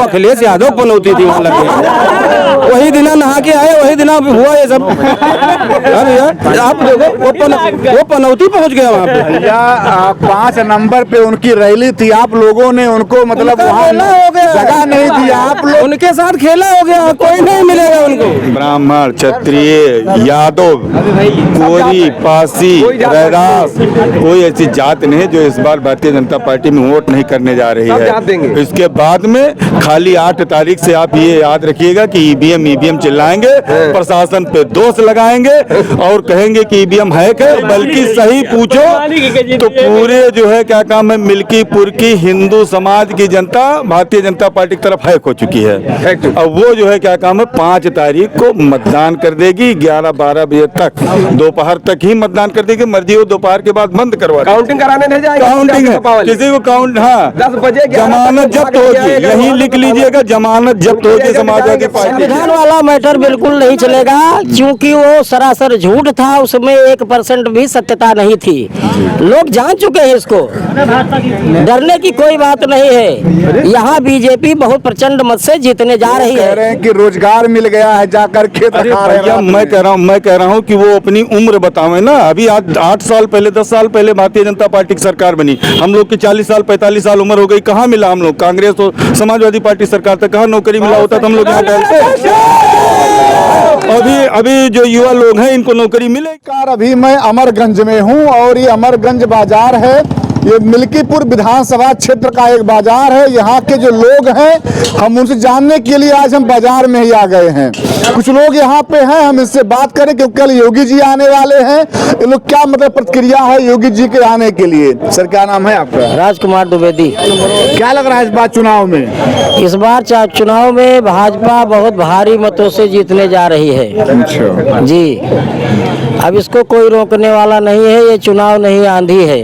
वो अखिलेश यादव पनौती थी वहाँ लगे, वही दिना नहा के आए, वही दिना हुआ ये सब। अरे आप देखो वो पनौती पहुँच गया वहाँ पे। भैया 5 नंबर पे उनकी रैली थी, आप लोगों ने उनको मतलब वहाँ हो गया, जगह नहीं दी, आप लोग उनके साथ खेला हो गया, कोई नहीं मिलेगा उनको। ब्राह्मण, क्षत्रिय, यादव, कोरी, पासी, रैदास, कोई ऐसी जात नहीं जो इस बार भारतीय जनता पार्टी में वोट नहीं करने जा रही है। इसके बाद में खाली 8 तारीख से आप ये याद रखिएगा कि ईवीएम चिल्लाएंगे, प्रशासन पे दोष लगाएंगे और कहेंगे कि ईवीएम हैक है, बल्कि सही पूछो तो पूरे जो है क्या काम है, मिल्कीपुर की हिंदू समाज की जनता भारतीय जनता पार्टी की तरफ हैक हो चुकी है। अब वो जो है क्या काम है 5 तारीख को मतदान कर देगी, 11-12 बजे तक, दोपहर तक ही मतदान कर देगी, मर्जी हो दोपहर के बाद बंद करवा, काउंटिंग कराने नहीं जाएगा, काउंटिंग है, किसी को काउंट, हाँ 10 बजे जमानत जब्त होगी, यही लिख लीजिएगा, जमानत जब्त होगी समाजवादी पार्टी। संविधान वाला मैटर बिल्कुल नहीं चलेगा, क्योंकि वो सरासर झूठ था, उसमें 1% भी सत्यता नहीं थी। लोग जान चुके हैं इसको, डरने की कोई बात नहीं है। यहाँ बीजेपी बहुत प्रचंड मत से जीतने जा रही है। कह रहे हैं कि रोजगार मिल गया है, जाकर खेत खा रहे हैं। मैं कह रहा हूँ कि वो अपनी उम्र बतावे ना। अभी 8 साल पहले 10 साल पहले भारतीय जनता पार्टी की सरकार बनी, हम लोग की 40 साल 45 साल उम्र हो गई, कहाँ मिला हम लोग? कांग्रेस और समाजवादी पार्टी सरकार तक कहाँ नौकरी मिला होता तो हम लोग यहाँ टहलते। अभी जो युवा लोग हैं इनको नौकरी मिले। अभी मैं अमरगंज में हूँ और ये अमरगंज बाजार है, ये मिल्कीपुर विधानसभा क्षेत्र का एक बाजार है। यहाँ के जो लोग हैं हम उनसे जानने के लिए आज हम बाजार में ही आ गए हैं। कुछ लोग यहाँ पे हैं, हम इससे बात करें क्योंकि कल योगी जी आने वाले हैं। ये लोग क्या मतलब प्रतिक्रिया है योगी जी के आने के लिए? सर क्या नाम है आपका? राजकुमार द्विवेदी। क्या लग रहा है इस बार चुनाव में? इस बार चुनाव में भाजपा बहुत भारी मतों से जीतने जा रही है। अच्छा जी, अब इसको कोई रोकने वाला नहीं है। ये चुनाव नहीं आंधी है।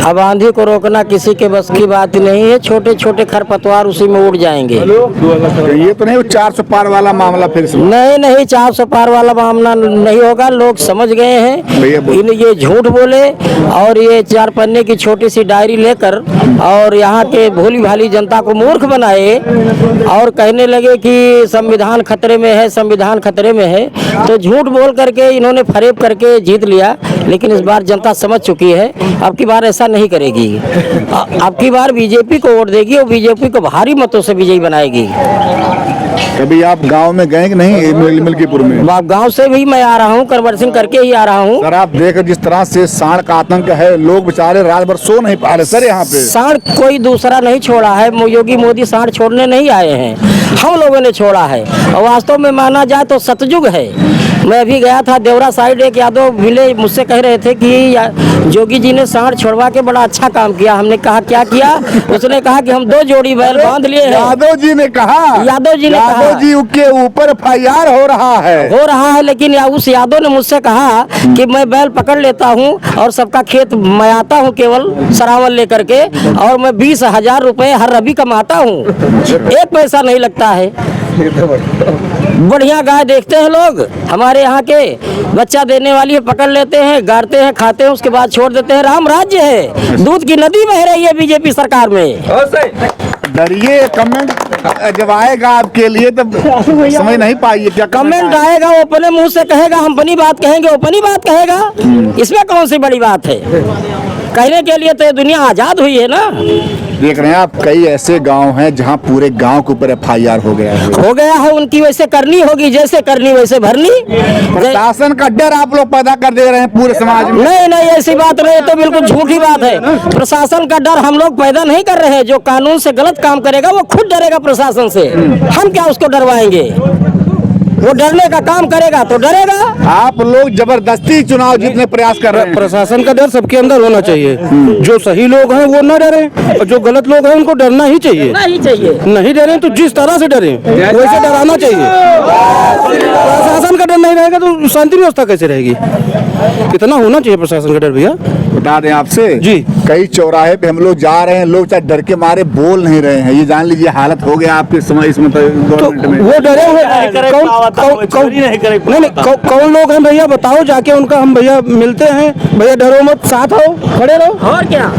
अब आंधी को रोकना किसी के बस की बात नहीं है। छोटे छोटे खरपतवार उसी में उड़ जाएंगे। ये तो नहीं 400 पार वाला मामला फिर से? नहीं 400 पार वाला मामला नहीं होगा। लोग समझ गए हैं इन ये झूठ बोले और ये 4 पन्ने की छोटी सी डायरी लेकर और यहाँ के भोली भाली जनता को मूर्ख बनाए और कहने लगे कि संविधान खतरे में है, संविधान खतरे में है। तो झूठ बोल करके इन्होंने फरेब करके जीत लिया। लेकिन इस बार जनता समझ चुकी है, अब की बार ऐसा नहीं करेगी। अब की बार बीजेपी को वोट देगी और बीजेपी को भारी मतों से विजयी बनाएगी। कभी आप गांव में गए कि नहीं मिल्कीपुर में? गांव से भी मैं आ रहा हूं, कन्वर्सन करके ही आ रहा हूं। सर आप देख जिस तरह से सांड का आतंक है, लोग बेचारे रात भर सो नहीं पा रहे सर। यहाँ पे सांड कोई दूसरा नहीं छोड़ा है, योगी मोदी सांड छोड़ने नहीं आए हैं, हम लोगों ने छोड़ा है। और वास्तव में माना जाए तो सतयुग है। मैं अभी गया था देवरा साइड, एक यादव मिले, मुझसे कह रहे थे कि योगी जी ने सांड छोड़वा के बड़ा अच्छा काम किया। हमने कहा क्या किया? उसने कहा कि हम 2 जोड़ी बैल बांध लिए हैं। यादव जी ने कहा जी के ऊपर FIR हो रहा है, लेकिन उस यादव ने मुझसे कहा कि मैं बैल पकड़ लेता हूं और सबका खेत मैं आता हूं केवल सरावन लेकर के, और मैं 20,000 रुपए हर रबी कमाता हूं, 1 पैसा नहीं लगता है। बढ़िया गाय देखते हैं लोग, हमारे यहाँ के बच्चा देने वाली है, पकड़ लेते हैं, गाड़ते हैं, खाते हैं, उसके बाद छोड़ देते हैं। राम राज्य है, दूध की नदी बह रही है बीजेपी सरकार में। डरिए, कमेंट जब आएगा आपके लिए तब समझ नहीं पाइए क्या कमेंट आएगा। वो अपने मुंह से कहेगा, हम अपनी बात कहेंगे, वो अपनी बात कहेगा। इसमें कौन सी बड़ी बात है? कहने के लिए तो ये दुनिया आजाद हुई है ना। देख रहे हैं आप, कई ऐसे गांव हैं जहां पूरे गांव के ऊपर FIR हो गया है। उनकी वैसे करनी होगी, जैसे करनी वैसे भरनी। प्रशासन का डर आप लोग पैदा कर दे रहे हैं पूरे समाज में। नहीं ऐसी बात नहीं, तो बिल्कुल झूठी बात है। प्रशासन का डर हम लोग पैदा नहीं कर रहे हैं। जो कानून से गलत काम करेगा वो खुद डरेगा प्रशासन से। हम क्या उसको डरवाएंगे? वो डरने का काम करेगा तो डरेगा। आप लोग जबरदस्ती चुनाव जीतने प्रयास कर रहे हैं। प्रशासन का डर सबके अंदर होना चाहिए। जो सही लोग हैं वो न डरे और जो गलत लोग हैं उनको डरना ही चाहिए। नहीं डरे तो जिस तरह से डरे वैसे डराना चाहिए। प्रशासन का डर नहीं रहेगा तो शांति व्यवस्था कैसे रहेगी? कितना होना चाहिए प्रशासन का डर भैया। बता दें आपसे जी, कई चौराहे पे हम लोग जा रहे हैं, लोग चाहे डर के मारे बोल नहीं रहे हैं। ये जान लीजिए हालत हो गया आपके समय इसमें गवर्नमेंट में। वो डरे हुए कौन लोग हैं भैया बताओ? जाके उनका हम भैया मिलते हैं। भैया डरो मत, साथ आओ, खड़े रहो। और क्या,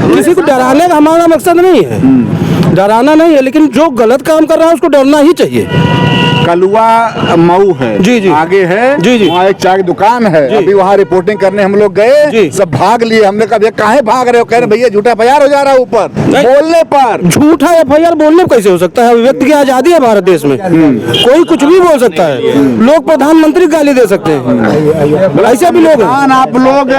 किसी को डराने का हमारा मकसद नहीं है। डराना नहीं है, लेकिन जो गलत काम कर रहा है उसको डरना ही चाहिए। कलुआ मऊ है, जी जी, आगे है, जी जी, वहाँ एक चाय की दुकान है, अभी वहाँ रिपोर्टिंग करने हम लोग गए, सब भाग लिए। हमने कहा काहे भाग रहे हो? कह रहे भैया झूठा FIR हो जा रहा है ऊपर बोलने पर। झूठा FIR बोलने पर कैसे हो सकता है? व्यक्ति की आजादी है भारत देश में, कोई कुछ भी बोल सकता है। लोग प्रधानमंत्री गाली दे सकते हैं, ऐसे भी लोग हैं। आप लोग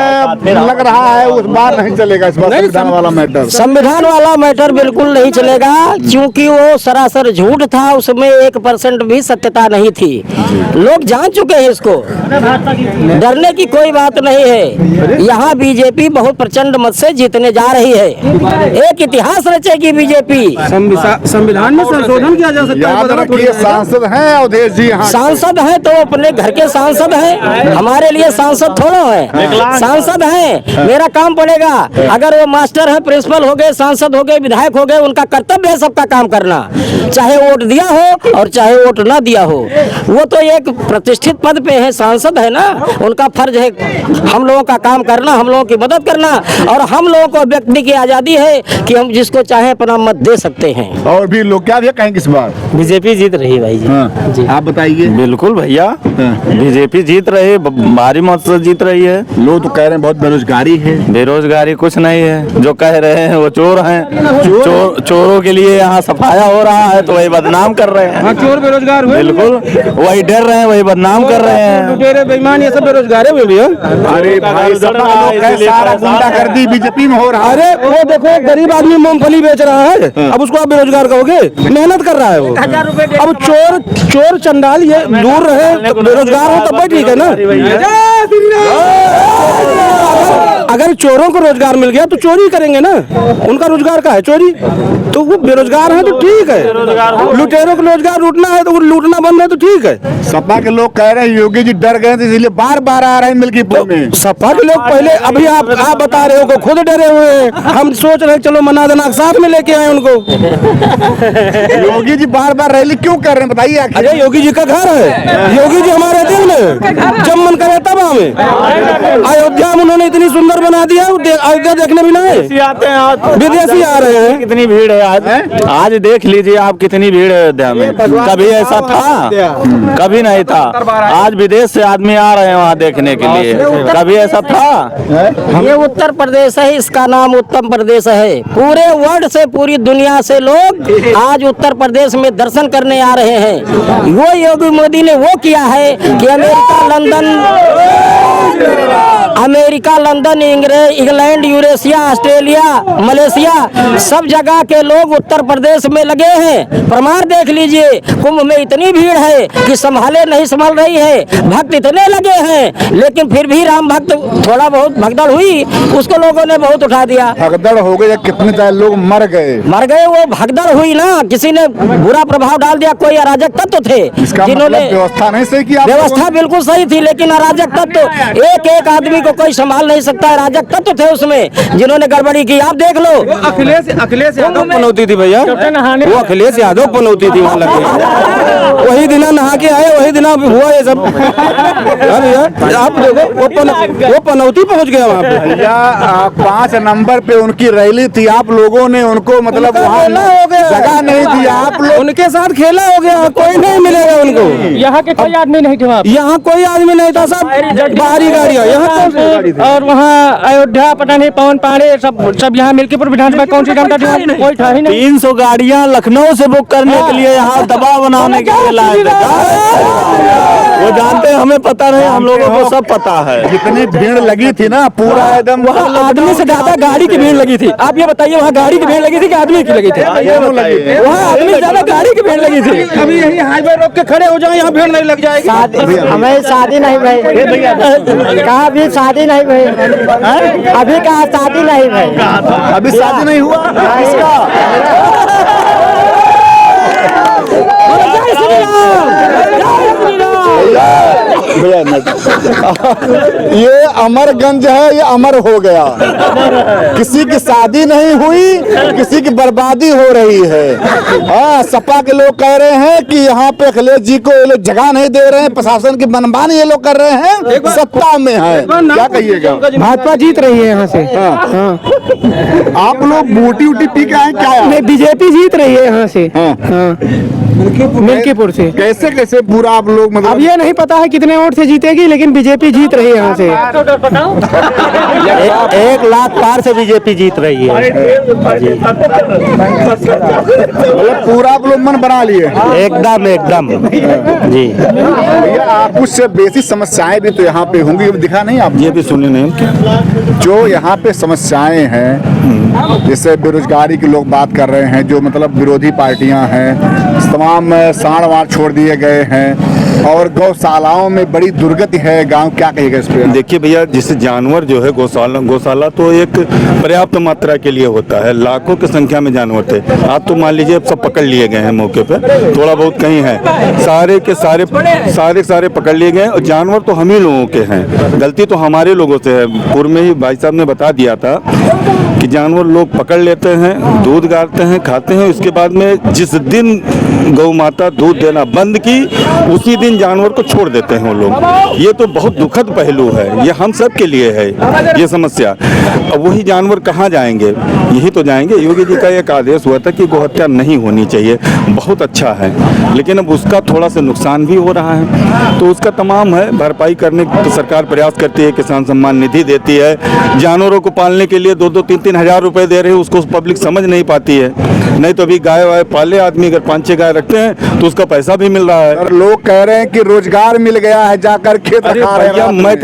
लग रहा है उस बार नहीं चलेगा, इस बार संविधान वाला मैटर, संविधान वाला मैटर बिल्कुल नहीं चलेगा, क्योंकि वो सरासर झूठ था, उसमें 1% भी सत्यता नहीं थी। लोग जान चुके हैं इसको, डरने की कोई बात नहीं है। यहाँ बीजेपी बहुत प्रचंड मत से जीतने जा रही है, एक इतिहास रचेगी बीजेपी। संविधान में संशोधन किया जा सकता है। याद रखिए, सांसद हैं अवधेश जी, सांसद हैं तो अपने घर के सांसद हैं, हमारे लिए सांसद थोड़ा है, सांसद हैं। मेरा काम पड़ेगा, अगर वो मास्टर है, प्रिंसिपल हो गए, सांसद हो गए, विधायक हो गए, उनका कर्तव्य है सबका काम करना, चाहे वोट दिया हो और चाहे वोट ना दिया हो। वो तो एक प्रतिष्ठित पद पे है, सांसद है ना, उनका फर्ज है हम लोगों का काम करना, हम लोगों की मदद करना, और हम लोगों को व्यक्ति की आजादी है कि हम जिसको चाहे अपना मत दे सकते हैं। और भी लोग क्या कहेंगे इस बार? बीजेपी जीत रही भाई जी। हाँ। जी आप बताइए। बिल्कुल भैया, बीजेपी जीत रही है, भारी मत से जीत रही है। लोग तो कह रहे हैं बहुत बेरोजगारी है। बेरोजगारी कुछ नहीं है, जो कह रहे हैं वो चोर हैं। चोरों के लिए यहाँ सफाया हो रहा है तो वही बदनाम कर रहे हैं। चोर बेरोजगार हुए, बिल्कुल वही डर रहे हैं, वही बदनाम कर रहे हैं। लुटेरे बेईमान ये सब बेरोजगार हुए भी है। अरे भाई, सारा गुंडागर्दी बीजेपी में हो रहा है। अरे वो देखो, गरीब आदमी मूंगफली बेच रहा है, अब उसको आप बेरोजगार कहोगे? मेहनत कर रहा है वो। अब चोर चंडाल ये दूर रहे, बेरोजगार हो तब ठीक है ना। अगर चोरों को रोजगार मिल गया तो चोरी करेंगे ना, उनका रोजगार का है चोरी, तो वो बेरोजगार है तो ठीक है। लुटेरों को रोजगार लूटना है तो वो लूटना बंद है तो ठीक है। सपा के लोग कह रहे हैं योगी जी डर गए थे इसलिए बार बार आ रहे हैं मिल्कीपुर में। सपा के लोग पहले, अभी आप बता रहे हो को खुद डरे हुए हैं, हम सोच रहे चलो मना देना साथ में लेके आए उनको। योगी जी बार बार रैली क्यों कर रहे हैं बताइए? अरे योगी जी का घर है, योगी जी हमारे दिल में, जब मन करे तब हमें। अयोध्या में उन्होंने इतनी सुंदर बना दिया, अयोध्या देखने भी नहीं आते हैं, विदेशी आ रहे हैं। कितनी भीड़ है आज देख लीजिए आप, कितनी भीड़ है अयोध्या में। कभी ऐसा था? कभी नहीं था। आज विदेश से आदमी आ रहे हैं वहाँ देखने के लिए, कभी ऐसा था? ये उत्तर प्रदेश है, इसका नाम उत्तम प्रदेश है। पूरे वर्ल्ड से, पूरी दुनिया से लोग आज उत्तर प्रदेश में दर्शन करने आ रहे हैं। वो योगी मोदी ने वो किया है कि America, London, England, Eurasia, Australia, Malaysia, सब जगह के लोग उत्तर प्रदेश में लगे हैं। प्रमाण देख लीजिए, कुंभ में इतनी भीड़ है कि संभाले नहीं संभल रही है, भक्त इतने लगे हैं, लेकिन फिर भी राम भक्त थोड़ा बहुत भगदड़ हुई, उसको लोगों ने बहुत उठा दिया। भगदड़ हो गई, कितने लोग मर गए। वो भगदड़ हुई ना, किसी ने बुरा प्रभाव डाल दिया, कोई अराजक तत्व थे जिन्होंने व्यवस्था नहीं सही किया। व्यवस्था बिल्कुल सही थी, लेकिन अराजक तत्व, एक आदमी को कोई संभाल नहीं सकता, अराजक तत्व थे उसमें जिन्होंने गड़बड़ी की। आप देख लो, अखिलेश यादव पनौती थी भैया, वो अखिलेश यादव पनौती थी वहाँ लगे, वही दिना नहा के आए, वही दिना हुआ ये सब। आप देखो वो पनौती पहुँच गया वहाँ पे भैया। 5 नंबर पे उनकी रैली थी, आप लोगों ने उनको मतलब वहाँ हो गया, जगह नहीं दी, आप लोग उनके साथ खेला हो गया, कोई नहीं मिलेगा उनको। यहाँ के कोई आदमी नहीं थे, यहाँ कोई आदमी नहीं था, सब बाहरी गाड़ियाँ। यहाँ और वहाँ अयोध्या पता नहीं पवन पांडे सब यहाँ मिल्कीपुर विधानसभा कौन सी जनता थी, कोई था ही नहीं। 300 गाड़ियाँ लखनऊ से बुक करने के लिए यहाँ दबाव बनाने के लिए लाए थे। वो जानते हैं, हमें पता नहीं, हम लोगों को सब पता है। जितनी भीड़ लगी थी ना, पूरा एकदम वहाँ आदमी से ज्यादा गाड़ी की भीड़ लगी थी। आप ये बताइए, वहाँ गाड़ी की भीड़ लगी थी कि आदमी की लगी थी? वहाँ आदमी से ज्यादा गाड़ी की भीड़ लगी थी। अभी यही हाईवे रोक के खड़े हो जाए, यहाँ भीड़ नहीं लग जाएगी। हमें शादी नहीं भाई, कहा भी शादी नहीं भाई, अभी कहा शादी नहीं भाई, अभी शादी नहीं हुआ इसका। भैया ये अमरगंज है, ये अमर हो गया। किसी की शादी नहीं हुई, किसी की बर्बादी हो रही है। हाँ, सपा के लोग कह रहे हैं कि यहाँ पे अखिलेश जी को ये लोग जगह नहीं दे रहे हैं, प्रशासन की मनमानी ये लोग कर रहे हैं, सत्ता में है। क्या कहिएगा? भाजपा जीत रही है यहाँ से। आप लोग मोटी उटी पी के आए क्या? नहीं, बीजेपी जीत रही है यहाँ से। मिल्कीपुर से। कैसे कैसे पूरा आप लोग मतलब? अब ये नहीं पता है कितने वोट से जीतेगी, लेकिन बीजेपी जीत रही है यहाँ से। 1 लाख पार से बीजेपी जीत रही है। मतलब पूरा आप लोग मन बना लिए? एकदम एकदम जी। भैया, आप उससे बेसिक समस्याएं भी तो यहाँ पे होंगी, ये दिखा नहीं आप? ये भी सुने नहीं जो यहाँ पे समस्याएं हैं, जैसे बेरोजगारी के लोग बात कर रहे हैं, जो मतलब विरोधी पार्टियां हैं, तमाम साड़ वाड़ छोड़ दिए गए हैं, और गौशालाओं में बड़ी दुर्गति है गांव। क्या कहेगा इस पे? देखिए भैया, जैसे जानवर जो है गौशाला तो एक पर्याप्त मात्रा के लिए होता है, लाखों की संख्या में जानवर थे। आप तो मान लीजिए अब सब पकड़ लिए गए हैं मौके पे, थोड़ा बहुत कहीं है, सारे के सारे पकड़ लिए गए। और जानवर तो हम ही लोगों के हैं, गलती तो हमारे लोगों से है। पूर्व में ही भाई साहब ने बता दिया था कि जानवर लोग पकड़ लेते हैं, दूध गाड़ते हैं, खाते हैं। उसके बाद में जिस दिन गौ माता दूध देना बंद की, उसी दिन जानवर को छोड़ देते हैं वो लोग। ये तो बहुत दुखद पहलू है, ये हम सब के लिए है ये समस्या। अब वही जानवर कहाँ जाएंगे? यही तो जाएंगे। योगी जी का एक आदेश हुआ था कि गोहत्या नहीं होनी चाहिए, बहुत अच्छा है, लेकिन अब उसका थोड़ा सा नुकसान भी हो रहा है, तो उसका तमाम है भरपाई करने की सरकार प्रयास करती है। किसान सम्मान निधि देती है, जानवरों को पालने के लिए 2-2, 3-3 हज़ार रुपए दे रहे हैं, उसको पब्लिक समझ नहीं पाती है। नहीं तो अभी गाय वाय पाले आदमी अगर 5-6 गाय रखते हैं तो उसका पैसा भी मिल रहा है। और लोग कह रहे हैं कि रोजगार मिल गया है, जाकर खेत अरे खा रहे हैं। भैया, मैं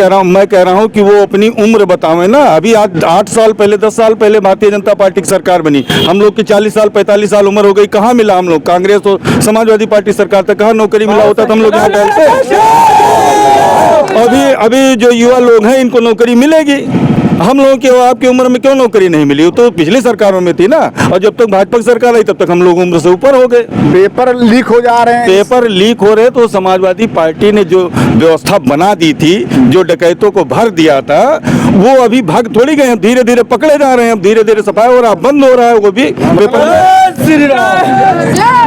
कह रहा हूँ कि वो अपनी उम्र बतावे ना। अभी 8 साल पहले, 10 साल पहले भारतीय जनता पार्टी की सरकार बनी, हम लोग की 40 साल 45 साल उम्र हो गई, कहाँ मिला हम लोग? कांग्रेस और समाजवादी पार्टी सरकार तक कहाँ नौकरी मिला होता तो हम लोग यहाँ टहलते। अभी जो युवा लोग हैं इनको नौकरी मिलेगी, हम लोगों की आपकी उम्र में क्यों नौकरी नहीं मिली? तो पिछली सरकारों में थी ना, और जब तक भाजपा की सरकार आई तब तक हम लोग उम्र से ऊपर हो गए। पेपर लीक हो जा रहे हैं। पेपर लीक हो रहे तो समाजवादी पार्टी ने जो व्यवस्था बना दी थी, जो डकैतों को भर दिया था, वो अभी भाग थोड़ी गए, धीरे धीरे पकड़े जा रहे हैं। धीरे धीरे सफाई हो रहा, बंद हो रहा है वो भी पेपर।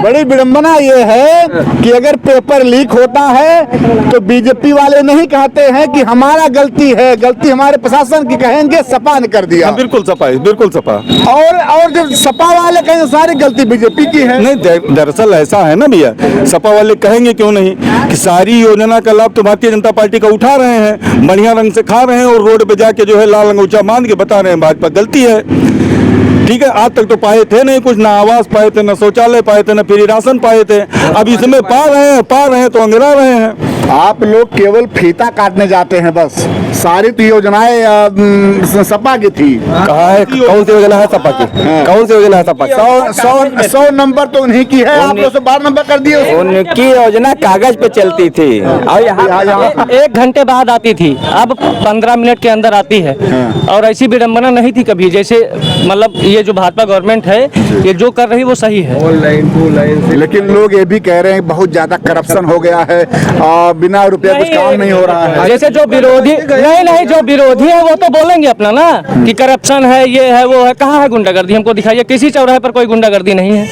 बड़ी विडंबना ये है कि अगर पेपर लीक होता है तो बीजेपी वाले नहीं कहते हैं कि हमारा गलती है, गलती हमारे प्रशासन की, कहेंगे सपा ने कर दिया। बिल्कुल सपा, बिल्कुल सपा। और जो सपा वाले कहेंगे सारी गलती बीजेपी की है। नहीं, दरअसल ऐसा है ना भैया, सपा वाले कहेंगे क्यों नहीं कि सारी योजना का लाभ तो भारतीय जनता पार्टी का उठा रहे हैं, बढ़िया रंग से खा रहे हैं, और रोड पे जाके जो है लाल अंगूठा बांध के बता रहे हैं भाजपा गलती है। ठीक है, आज तक तो पाए थे नहीं कुछ, ना आवास पाए थे, ना शौचालय पाए थे, ना फ्री राशन पाए थे। अब इसमें पा रहे हैं तो अंगड़ा रहे हैं। आप लोग केवल फीता काटने जाते हैं बस, सारी तो योजनाएं सपा की थी। कहाँ है? कौन सी योजना है सपा की? कौन सी योजना है सपा की? 100 नंबर तो उन्हीं की है, आप लोग 12 नंबर कर दिए। उनकी योजना कागज पे चलती थी और यहाँ 1 घंटे बाद आती थी, अब 15 मिनट के अंदर आती है। और ऐसी विडंबना नहीं थी कभी। जैसे मतलब ये जो भाजपा गवर्नमेंट है, ये जो कर रही है वो सही है। लेकिन लोग ये भी कह रहे हैं बहुत ज्यादा करप्शन हो गया है, बिना रुपया कुछ काम नहीं हो रहा है। जैसे जो विरोधी नहीं जो विरोधी है वो तो बोलेंगे अपना ना कि करप्शन है, ये है, वो है। कहाँ है गुंडागर्दी? हमको दिखाइए, किसी चौराहे पर कोई गुंडागर्दी नहीं है।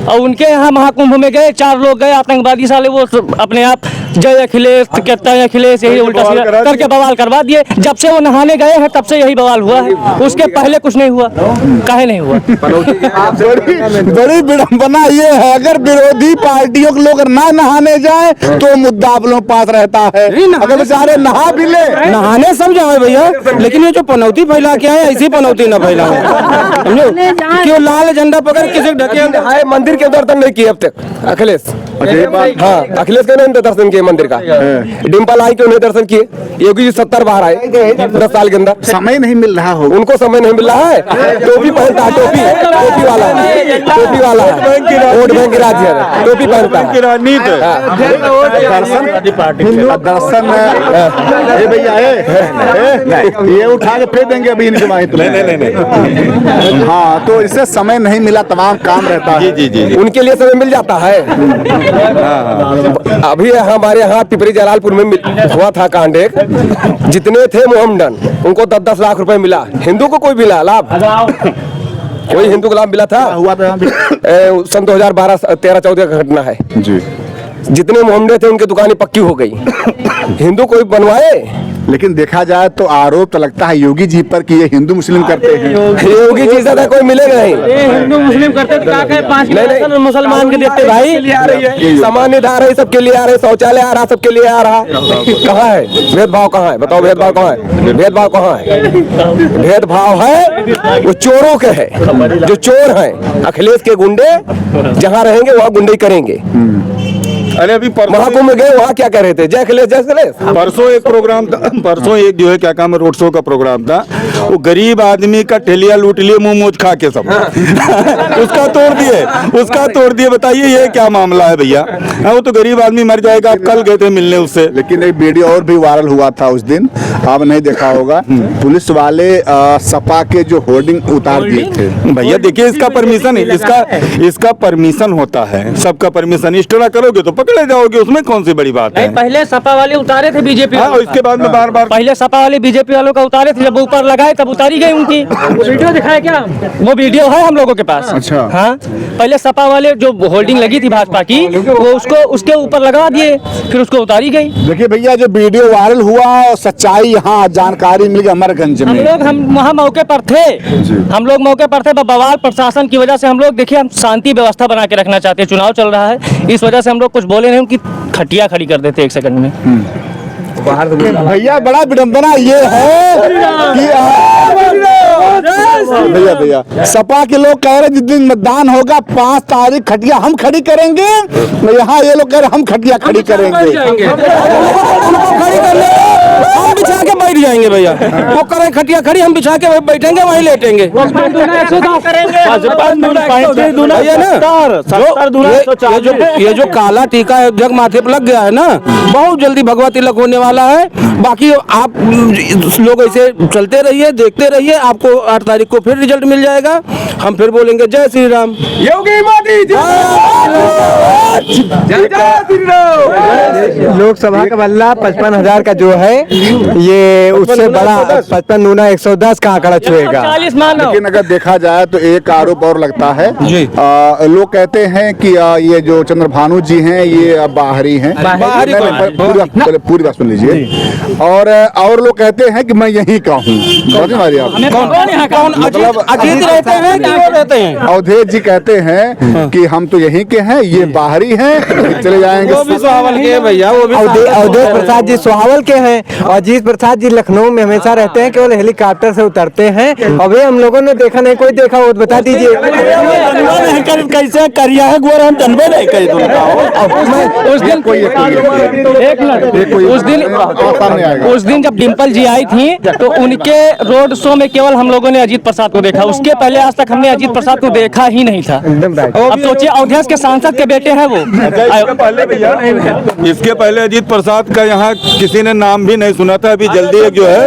और उनके यहाँ महाकुंभ में गए 4 लोग गए आतंकवादी साले, वो अपने आप जय अखिलेश, कहता है अखिलेश, यही उल्टा सीधा करके बवाल करवा दिए। जब से वो नहाने गए हैं तब से यही बवाल हुआ है, उसके पहले कुछ नहीं हुआ। काहे नहीं हुआ? बड़ी विडंबना ये है, अगर विरोधी पार्टियों के लोग ना नहाने जाए तो मुद्दा आप लोग पास रहता है। अगर बेचारे नहा भी ले, नहाने सब जाए भैया, लेकिन ये जो पनौती फैला के आए, ऐसी पनौती ना फैलाओ, समझो? क्यों लाल झंडा पकड़ किसी ढके मंदिर के दर्शन नहीं किए अब तक अखिलेश। हाँ, अखिलेश के नहीं दर्शन किए मंदिर का। डिम्पल आई क्यों नहीं दर्शन किए? योगी जी 70 बार आए 10 साल के अंदर। समय नहीं मिल रहा हो, उनको समय नहीं मिल रहा है। टोपी पहनता है, टोपी वाला है, वोट बैंक राज्य है, टोपी पहनता है। दर्शन ये भैया ये उठा के फेंक देंगे अभी इनके माहित। नहीं। हाँ, तो इससे समय नहीं मिला, तमाम काम रहता है। जी। उनके लिए समय मिल जाता है। अभी हमारे हमारे यहाँ पिपरी जलालपुर में हुआ था कांड एक, जितने थे मोहम्मडन उनको 10-10 लाख रुपए मिला। हिंदू को कोई मिला लाभ? कोई हिंदू को लाभ मिला था? हुआ था सन 2012-13-14 का घटना है जी। जितने मोहम्मडन थे उनकी दुकानें पक्की हो गई। हिंदू कोई बनवाए? लेकिन देखा जाए तो आरोप तो लगता है योगी जी पर कि ये हिंदू मुस्लिम करते हैं। योगी जी ज्यादा कोई मिलेगा नहीं। हिंदू मुस्लिम करते तो क्या कहे, 5 किलो मुसलमान के देते भाई। सामान्य आ रही सबके लिए आ रहे, शौचालय आ रहा सबके लिए आ रहा। कहाँ है भेदभाव? कहाँ है बताओ? भेदभाव कहाँ है? भेदभाव कहाँ है? भेदभाव है वो चोरों के है। जो चोर हैं अखिलेश के गुंडे जहाँ रहेंगे वहाँ गुंडे करेंगे। अरे अभी महाकुंभ में गए, वहाँ क्या कह रहे थे? जय अखिलेश जय अखिलेश। परसों एक प्रोग्राम था, परसों एक जो है क्या काम है रोड शो का प्रोग्राम था, वो गरीब आदमी का ठेलिया लूट लिए मुंह मोज खा के सब उसका तोड़ दिए। बताइए ये क्या मामला है भैया? वो तो गरीब आदमी मर जाएगा। आप कल गए थे मिलने उससे। लेकिन एक वीडियो और भी वायरल हुआ था उस दिन, आप नहीं देखा होगा। पुलिस वाले सपा के जो होर्डिंग उतार दिए थे। भैया देखिए इसका परमिशन है, इसका परमिशन होता है, सबका परमिशन। इस तरह करोगे तो पकड़े जाओगे, उसमें कौन सी बड़ी बात है? पहले सपा वाले उतारे थे बीजेपी। हाँ, इसके बाद में बार बार पहले सपा वाले बीजेपी वालों का उतारे थे, जब ऊपर लगाए तब उतारी गई उनकी। वीडियो दिखाया क्या? वो वीडियो है हम लोगों के पास। अच्छा। हाँ, पहले सपा वाले जो होल्डिंग लगी थी भाजपा की, वो उसको उसके ऊपर लगा दिए, फिर उसको उतारी गई। देखिए भैया जो वीडियो वायरल हुआ और सच्चाई यहाँ जानकारी मिली अमरगंज में। हम वहाँ मौके पर थे, हम लोग मौके पर थे। बवाल प्रशासन की वजह से हम लोग, देखिए हम शांति व्यवस्था बना के रखना चाहते हैं, चुनाव चल रहा है, इस वजह से हम लोग कुछ बोले नहीं, उनकी खटिया खड़ी कर देते 1 सेकंड में। भैया बड़ा विडम्बना ये है कि भैया सपा के लोग कह रहे जिस दिन मतदान होगा 5 तारीख खटिया हम खड़ी करेंगे। यहाँ ये लोग कह रहे हम खटिया खड़ी करेंगे। हम बिछा के बैठ जाएंगे भैया। वो करें खटिया खड़ी, हम बिछा के बैठेंगे, वहीं लेटेंगे। ये जो काला टीका जग माथे पर लग गया है ना, बहुत जल्दी भगवा तिलक होने वाला है। बाकी आप लोग ऐसे चलते रहिए, देखते रहिए, आपको 8 तारीख को फिर रिजल्ट मिल जाएगा। हम फिर बोलेंगे जय श्री राम, योगी मोदी जी। लोकसभा का बल्ला 55,000 का जो है, ये उससे बड़ा 55 दूना 110 का आंकड़ा छुएगा। लेकिन अगर देखा जाए तो एक आरोप और लगता है। लोग कहते हैं कि ये जो चंद्रभानु जी हैं ये बाहरी हैं। पूरी बात सुन लीजिए। और लोग कहते हैं कि मैं यहीं का हूँ। मतलब अजीत रहते हैं कि वो रहते हैं? अवधेश जी कहते हैं कि हम तो यहीं के हैं, ये बाहरी हैं, चले जाएंगे। वो भी सुहावल के हैं भैया, वो भी अवधेश प्रसाद जी सुहावल के हैं और अजीत प्रसाद जी लखनऊ में हमेशा रहते हैं, केवल हेलीकॉप्टर से उतरते हैं। अभी हम लोगों ने देखा नहीं, कोई देखा हो तो बता दीजिए। कैसे करिया है गोर, हम जनबे नहीं कही उस दिन जब डिम्पल जी आई थी तो उनके रोड शो में केवल हम लोगों ने अजीत प्रसाद को देखा। उसके पहले आज तक हमने अजीत प्रसाद को देखा ही नहीं था। अब सोचिए अवधेश के सांसद के बेटे हैं वो। इसके पहले अजीत प्रसाद का यहाँ किसी ने नाम भी नहीं सुना था। अभी जल्दी एक जो है,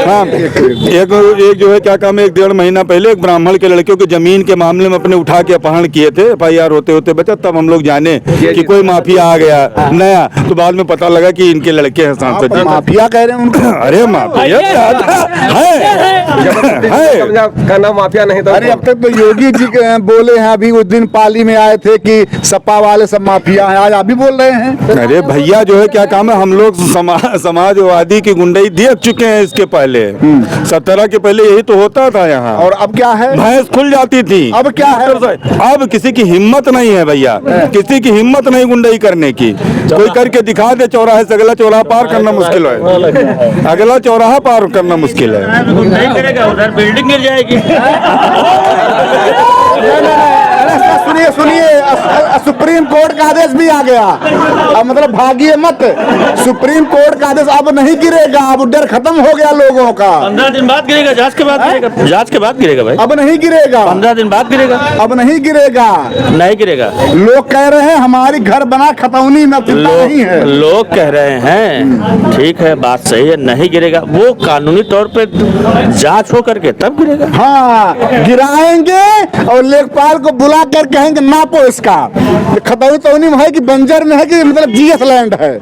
हाँ, एक जो है क्या काम है, 1-1.5 महीना पहले एक ब्राह्मण के लड़कियों की जमीन के मामले में अपने उठा के अपहरण किए थे। FIR होते होते बचा, तब हम लोग जाने कि कोई माफिया आ गया नया, तो बाद में पता लगा कि इनके लड़के हैं सांसद जी। माफिया कह रहे हैं उनको। अरे माफिया का नाम माफिया नहीं था। अरे अब तक तो योगी जी बोले हैं, अभी उस दिन पाली में आए थे कि सपा वाले सब माफिया हैं, आज आप भी बोल रहे हैं। अरे भैया जो है क्या काम है, हम लोग समाजवादी की गुंडाई देख चुके हैं। इसके पहले 17 के पहले यही तो होता था यहाँ। और अब क्या है? भैंस खुल जाती थी। अब क्या है? अब किसी की हिम्मत नहीं है भैया, किसी की हिम्मत नहीं गुंडाई करने की। कोई करके दिखा दे चौराहे से अगला चौराहा पार करना मुश्किल है, अगला चौराहा पार करना मुश्किल है। नहीं करेगा, उधर बिल्डिंग गिर जाएगी। सुनिए सुप्रीम कोर्ट का आदेश भी आ गया। अब मतलब भागिए मत, सुप्रीम कोर्ट का आदेश अब नहीं गिरेगा। अब डर खत्म हो गया लोगों का। 15 दिन बाद गिरेगा, जांच के बाद गिरेगा। जांच के बाद गिरेगा भाई, अब नहीं गिरेगा। 15 दिन बाद गिरेगा। अब नहीं गिरेगा, नहीं गिरेगा। लोग कह रहे हैं हमारी घर बना खतौनी नहीं है। लोग कह रहे हैं, ठीक है, बात सही है, नहीं गिरेगा। वो कानूनी तौर पे जांच हो करके तब गिरेगा। हाँ, गिराएंगे और लेखपाल को बुला कर कहेंगे नापो इसका। खतौनी तौनी में है कि बंजर में है कि मतलब जीएस लैंड है।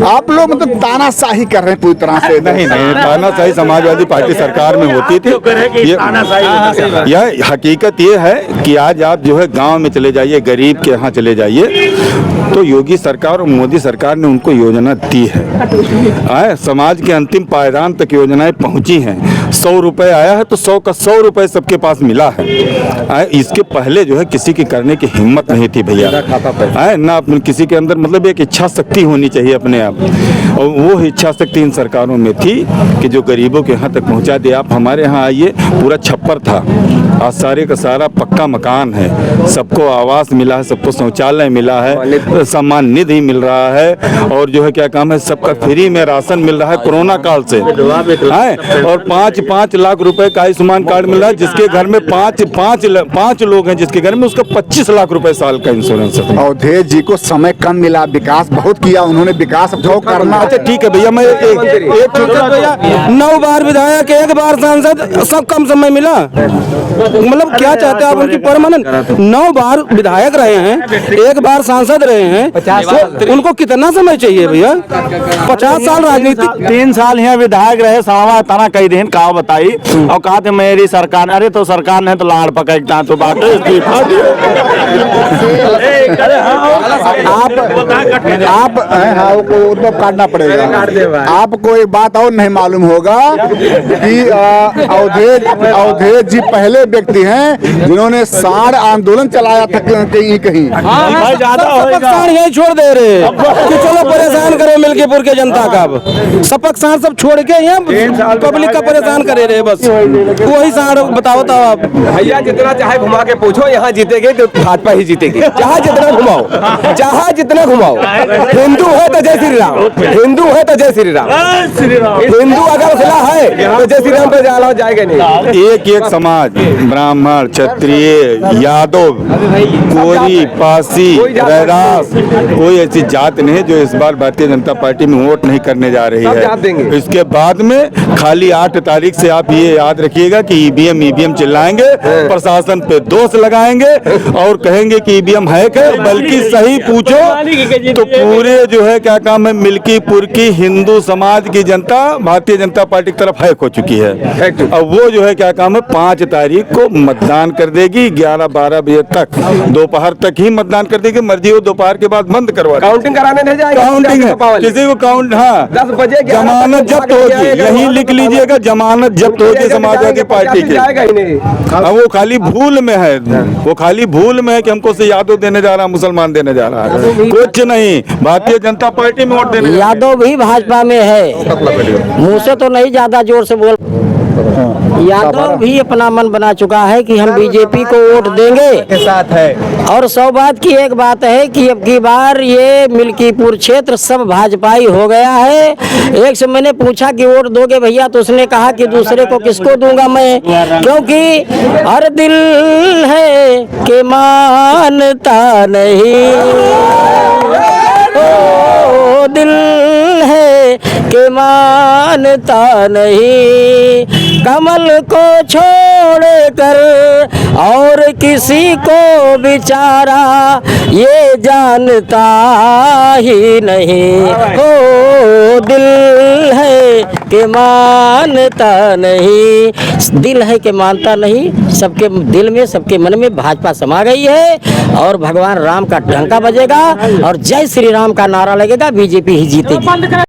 आप लोग मतलब तानाशाही कर रहे हैं पूरी तरह से। नहीं तानाशाही समाजवादी पार्टी सरकार में होती थी। यह हकीकत ये है कि आज आप जो है गांव में चले जाइए, गरीब के यहाँ चले जाइए, तो योगी सरकार और मोदी सरकार ने उनको योजना दी है। समाज के अंतिम पायदान तक योजनाएं पहुंची हैं। 100 रुपए आया है तो 100 का 100 रुपए सबके पास मिला है। इसके पहले जो है किसी की करने की हिम्मत नहीं थी भैया, ना किसी के अंदर मतलब एक इच्छा शक्ति होनी चाहिए अपने आप, और वो इच्छा शक्ति इन सरकारों में थी कि जो गरीबों के यहाँ तक पहुँचा दे। आप हमारे यहाँ आइए, पूरा छप्पर था, आज सारे का सारा पक्का मकान है, सबको आवास मिला है, सबको शौचालय मिला है, सम्मान निधि मिल रहा है, और जो है क्या काम है, सबका फ्री में राशन मिल रहा है कोरोना काल से, और 5 लाख रुपए का आयुष्मान कार्ड मिल रहा है। जिसके घर में 5 लोग हैं, जिसके घर में उसका 25 लाख रुपए साल का इंश्योरेंस है। अवधेश जी को समय कम मिला, विकास बहुत किया उन्होंने, विकास अब करना। अच्छा ठीक है भैया, मैं एक 9 बार विधायक, 1 बार सांसद, सब कम समय मिला। मतलब क्या चाहते हैं आप उनकी परमानेंट? 9 बार विधायक रहे हैं, 1 बार सांसद रहे हैं, तो उनको कितना समय चाहिए भैया? 50 साल राजनीति, 3 साल यहाँ विधायक रहे, सावा तना कई दिन कहा बताई, और कहा थे मेरी सरकार, अरे तो सरकार ने तो लाड़ पकड़ता तो बात आपको तो काटना पड़ेगा। आपको एक बात और नहीं मालूम होगा कि अवधेश जी पहले व्यक्ति हैं जिन्होंने साड़ आंदोलन चलाया था कहीं। यही छोड़ दे रहे कि चलो परेशान करे मिल्कीपुर के जनता का। अब सपक साड़ सब छोड़ के यहाँ पब्लिक का परेशान करे रहे, बस वही साड़ बताओ तो आप। भैया जितना चाहे घुमा के पूछो, यहाँ जीतेगी तो भाजपा ही जीतेगी। जहाँ जितना घुमाओ, जहाँ जितना घुमाओ, हिंदू है तो जय श्री राम, हिंदू है तो जय श्री राम, हिंदू अगर असला है तो जय श्री राम पे जाएगा नहीं। एक समाज, ब्राह्मण, क्षत्रिय, यादव, कोरी, पासी, रैदास, कोई ऐसी जात नहीं जो इस बार भारतीय जनता पार्टी में वोट नहीं करने जा रही है। इसके बाद में खाली 8 तारीख से आप ये याद रखिएगा कि ईवीएम चिल्लाएंगे, प्रशासन पे दोष लगाएंगे और कहेंगे कि ईवीएम हैक है, बल्कि सही पूछो तो पूरे जो है क्या काम है, मिल्कीपुर की हिंदू समाज की जनता भारतीय जनता पार्टी की तरफ हैक हो चुकी है। अब वो जो है क्या काम है, 5 तारीख को मतदान कर देगी, 11-12 बजे तक, दोपहर तक ही मतदान कर देगी। मर्जी हो दोपहर के बाद बंद करवा, काउंटिंग कराने नहीं जाएगा, काउंटिंग है, किसी को काउंट, हाँ 10 बजे जमानत जब्त होगी, यही लिख लीजिएगा, जमानत जब्त होगी समाजवादी पार्टी की। अब वो खाली भूल में है, वो खाली भूल में है कि हमको से यादव देने जा रहा है, मुसलमान देने जा रहा है, कुछ नहीं, भारतीय जनता पार्टी में वोट देने। यादव भी भाजपा में है, मुँह से तो नहीं ज्यादा जोर से बोल। यादव भी अपना मन बना चुका है कि हम बीजेपी को वोट देंगे के साथ है। और सौभाग्य की एक बात है कि अब की बार ये मिल्कीपुर क्षेत्र सब भाजपाई हो गया है। एक से मैंने पूछा कि वोट दोगे भैया, तो उसने कहा कि दूसरे को किसको दूंगा मैं, क्योंकि हर दिल है कि मानता नहीं, ओ दिल है कि मानता नहीं, कमल को छोड़ कर और किसी को बेचारा ये जानता ही नहीं, हो दिल है कि मानता नहीं, दिल है कि मानता नहीं। सबके दिल में, सबके मन में भाजपा समा गई है, और भगवान राम का डंका बजेगा और जय श्री राम का नारा लगेगा, बीजेपी ही जीतेगी।